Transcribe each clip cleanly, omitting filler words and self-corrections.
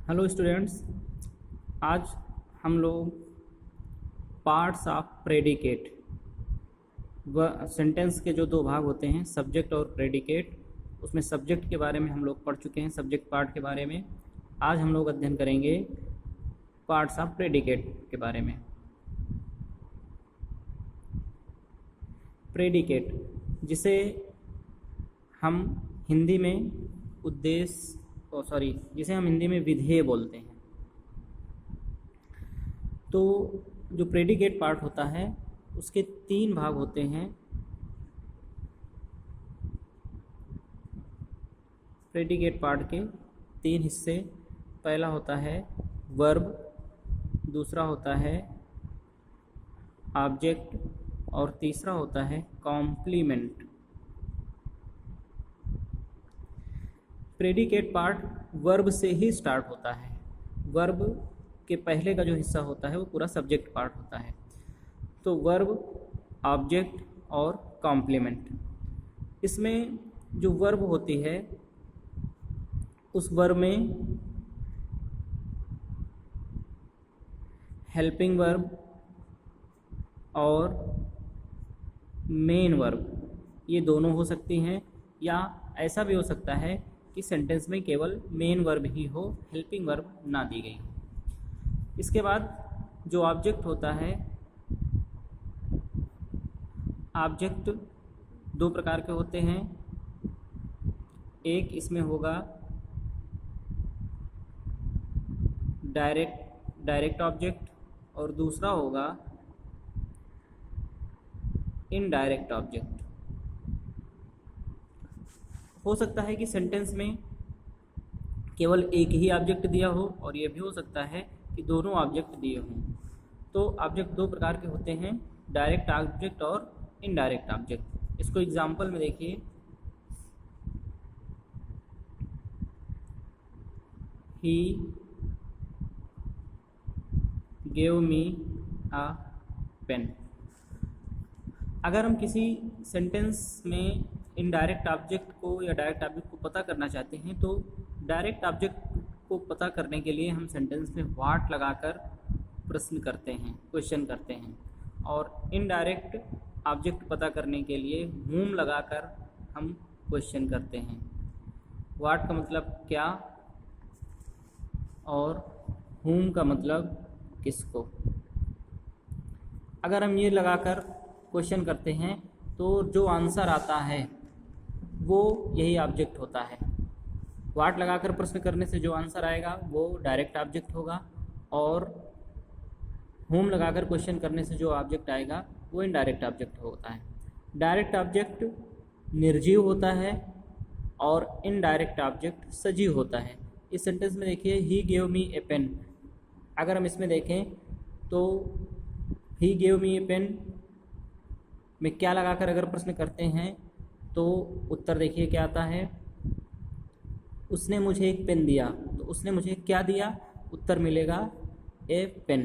Hello students. आज हम लोग पार्ट्स ऑफ प्रेडिकेट व सेंटेंस के जो दो भाग होते हैं सब्जेक्ट और प्रेडिकेट, उसमें सब्जेक्ट के बारे में हम लोग पढ़ चुके हैं, सब्जेक्ट पार्ट के बारे में। आज हम लोग अध्ययन करेंगे पार्ट्स ऑफ प्रेडिकेट के बारे में। प्रेडिकेट जिसे हम हिंदी में जिसे हम हिंदी में विधेय बोलते हैं। तो जो प्रेडिकेट पार्ट होता है उसके तीन भाग होते हैं। प्रेडिकेट पार्ट के तीन हिस्से, पहला होता है वर्ब, दूसरा होता है ऑब्जेक्ट और तीसरा होता है कॉम्प्लीमेंट। प्रेडिकेट पार्ट वर्ब से ही स्टार्ट होता है। वर्ब के पहले का जो हिस्सा होता है वो पूरा सब्जेक्ट पार्ट होता है। तो वर्ब, ऑब्जेक्ट और कॉम्प्लीमेंट, इसमें जो वर्ब होती है उस वर्ब में हेल्पिंग वर्ब और मेन वर्ब ये दोनों हो सकती हैं, या ऐसा भी हो सकता है कि सेंटेंस में केवल मेन वर्ब ही हो, हेल्पिंग वर्ब ना दी गई हो। इसके बाद जो ऑब्जेक्ट होता है, ऑब्जेक्ट दो प्रकार के होते हैं। एक इसमें होगा डायरेक्ट ऑब्जेक्ट और दूसरा होगा इनडायरेक्ट ऑब्जेक्ट। हो सकता है कि सेंटेंस में केवल एक ही ऑब्जेक्ट दिया हो और ये भी हो सकता है कि दोनों ऑब्जेक्ट दिए हों। तो ऑब्जेक्ट दो प्रकार के होते हैं, डायरेक्ट ऑब्जेक्ट और इनडायरेक्ट ऑब्जेक्ट। इसको एग्जांपल में देखिए, he gave me a pen. अगर हम किसी सेंटेंस में इनडायरेक्ट ऑब्जेक्ट को या डायरेक्ट ऑब्जेक्ट को पता करना चाहते हैं तो डायरेक्ट ऑब्जेक्ट को पता करने के लिए हम सेंटेंस में व्हाट लगाकर प्रश्न करते हैं, क्वेश्चन करते हैं, और इनडायरेक्ट ऑब्जेक्ट पता करने के लिए whom लगाकर हम क्वेश्चन करते हैं। व्हाट का मतलब क्या और whom का मतलब किसको। अगर हम ये लगाकर क्वेश्चन करते हैं तो जो आंसर आता है वो यही ऑब्जेक्ट होता है। व्हाट लगाकर प्रश्न करने से जो आंसर आएगा वो डायरेक्ट ऑब्जेक्ट होगा, और होम लगाकर क्वेश्चन करने से जो ऑब्जेक्ट आएगा वो इनडायरेक्ट ऑब्जेक्ट होता है। डायरेक्ट ऑब्जेक्ट निर्जीव होता है और इनडायरेक्ट ऑब्जेक्ट सजीव होता है। इस सेंटेंस में देखिए, he gave me A pen. अगर हम इसमें देखें तो he gave me A pen में क्या लगाकर अगर प्रश्न करते हैं तो उत्तर देखिए क्या आता है, उसने मुझे एक पेन दिया। तो उसने मुझे क्या दिया, उत्तर मिलेगा ए पेन।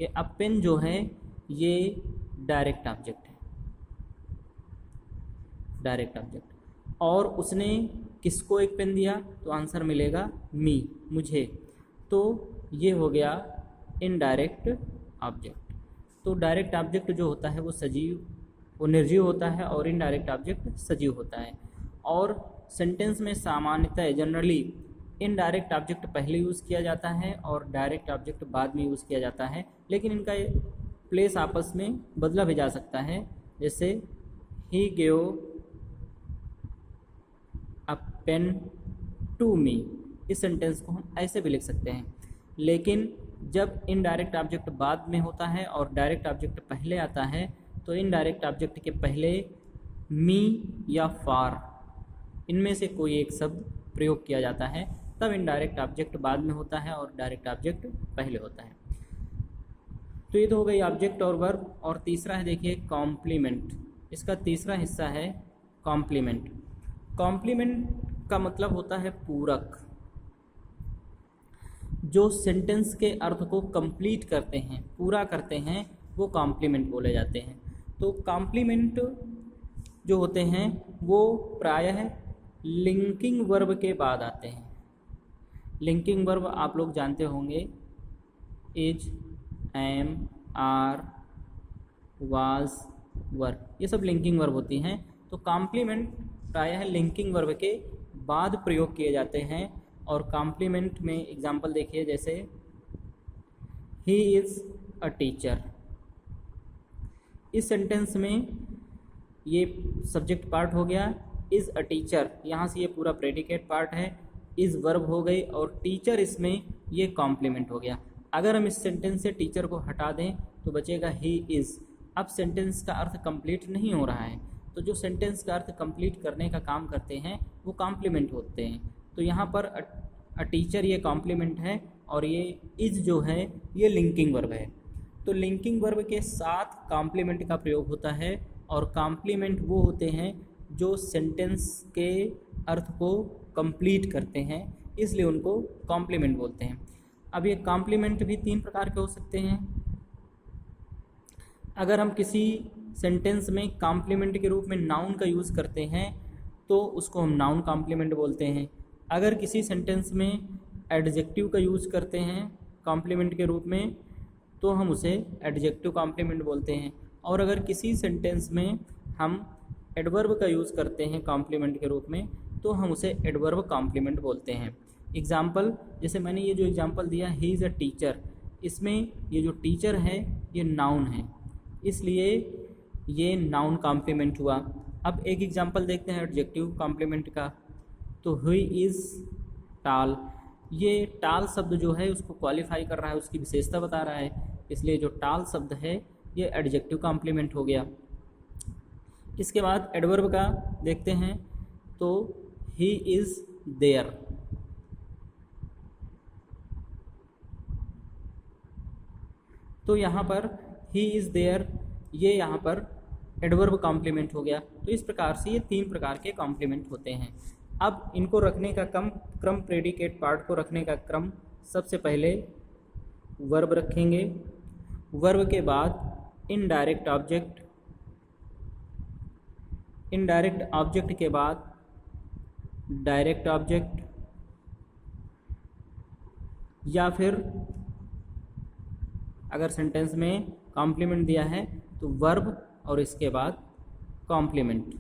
ये अ पेन जो है ये डायरेक्ट ऑब्जेक्ट है, डायरेक्ट ऑब्जेक्ट। और उसने किसको एक पेन दिया, तो आंसर मिलेगा मी, मुझे। तो ये हो गया इनडायरेक्ट ऑब्जेक्ट। तो डायरेक्ट ऑब्जेक्ट जो होता है वो निर्जीव होता है और इनडायरेक्ट ऑब्जेक्ट सजीव होता है। और सेंटेंस में सामान्यतः जनरली इनडायरेक्ट ऑब्जेक्ट पहले यूज़ किया जाता है और डायरेक्ट ऑब्जेक्ट बाद में यूज़ किया जाता है, लेकिन इनका प्लेस आपस में बदला भी जा सकता है। जैसे ही gave a pen to me, इस सेंटेंस को हम ऐसे भी लिख सकते हैं। लेकिन जब इनडायरेक्ट ऑब्जेक्ट बाद में होता है और डायरेक्ट ऑब्जेक्ट पहले आता है तो इनडायरेक्ट ऑब्जेक्ट के पहले मी या फार, इनमें से कोई एक शब्द प्रयोग किया जाता है, तब इनडायरेक्ट ऑब्जेक्ट बाद में होता है और डायरेक्ट ऑब्जेक्ट पहले होता है। तो ये तो हो गई ऑब्जेक्ट और वर्ब। और तीसरा है देखिए कॉम्प्लीमेंट। इसका तीसरा हिस्सा है कॉम्प्लीमेंट। कॉम्प्लीमेंट का मतलब होता है पूरक। जो सेंटेंस के अर्थ को कंप्लीट करते हैं, पूरा करते हैं, वो कॉम्प्लीमेंट बोले जाते हैं। तो कॉम्प्लीमेंट जो होते हैं वो प्रायः लिंकिंग वर्ब के बाद आते हैं। लिंकिंग वर्ब आप लोग जानते होंगे, इज, एम, आर, वाज, वर, ये सब लिंकिंग वर्ब होती हैं। तो कॉम्प्लीमेंट प्रायः लिंकिंग वर्ब के बाद प्रयोग किए जाते हैं। और कॉम्प्लीमेंट में एग्जाम्पल देखिए, जैसे ही इज़ अ टीचर। इस सेंटेंस में ये सब्जेक्ट पार्ट हो गया, इज़ अ टीचर, यहाँ से ये पूरा प्रेडिकेट पार्ट है, इज़ वर्ब हो गई और टीचर इसमें ये कॉम्प्लीमेंट हो गया। अगर हम इस सेंटेंस से टीचर को हटा दें तो बचेगा ही इज़। अब सेंटेंस का अर्थ कंप्लीट नहीं हो रहा है, तो जो सेंटेंस का अर्थ कंप्लीट करने का काम करते हैं वो कॉम्प्लीमेंट होते हैं। तो यहाँ पर अ टीचर ये कॉम्प्लीमेंट है और ये इज़ जो है ये लिंकिंग वर्ब है। तो लिंकिंग वर्ब के साथ कॉम्प्लीमेंट का प्रयोग होता है और कॉम्प्लीमेंट वो होते हैं जो सेंटेंस के अर्थ को कंप्लीट करते हैं, इसलिए उनको कॉम्प्लीमेंट बोलते हैं। अब ये कॉम्प्लीमेंट भी 3 प्रकार के हो सकते हैं। अगर हम किसी सेंटेंस में कॉम्प्लीमेंट के रूप में नाउन का यूज़ करते हैं तो उसको हम नाउन कॉम्प्लीमेंट बोलते हैं। अगर किसी सेंटेंस में एडजेक्टिव का यूज़ करते हैं कॉम्प्लीमेंट के रूप में तो हम उसे एडजेक्टिव कॉम्प्लीमेंट बोलते हैं। और अगर किसी सेंटेंस में हम एडवर्ब का यूज़ करते हैं कॉम्प्लीमेंट के रूप में तो हम उसे एडवर्ब कॉम्प्लीमेंट बोलते हैं। एग्ज़ाम्पल, जैसे मैंने ये जो एग्ज़ाम्पल दिया, ही इज़ अ टीचर, इसमें ये जो टीचर है ये नाउन है, इसलिए ये नाउन कॉम्प्लीमेंट हुआ। अब एक एग्ज़ाम्पल देखते हैं एडजेक्टिव कॉम्प्लीमेंट का। तो ही इज़ टाल, ये टाल शब्द जो है उसको क्वालिफाई कर रहा है, उसकी विशेषता बता रहा है, इसलिए जो टाल शब्द है ये एडजेक्टिव कॉम्प्लीमेंट हो गया। इसके बाद एडवर्ब का देखते हैं, तो ही इज़ देयर, तो यहाँ पर ही इज़ देयर ये यहाँ पर एडवर्ब कॉम्प्लीमेंट हो गया। तो इस प्रकार से ये 3 प्रकार के कॉम्प्लीमेंट होते हैं। अब इनको रखने का क्रम प्रेडिकेट पार्ट को रखने का क्रम, सबसे पहले वर्ब रखेंगे, वर्ब के बाद इनडायरेक्ट ऑब्जेक्ट, इनडायरेक्ट ऑब्जेक्ट के बाद डायरेक्ट ऑब्जेक्ट, या फिर अगर सेंटेंस में कॉम्प्लीमेंट दिया है तो वर्ब और इसके बाद कॉम्प्लीमेंट।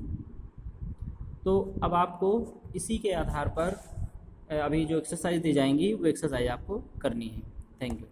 तो अब आपको इसी के आधार पर अभी जो एक्सरसाइज दी जाएंगी वो एक्सरसाइज आपको करनी है। Thank you.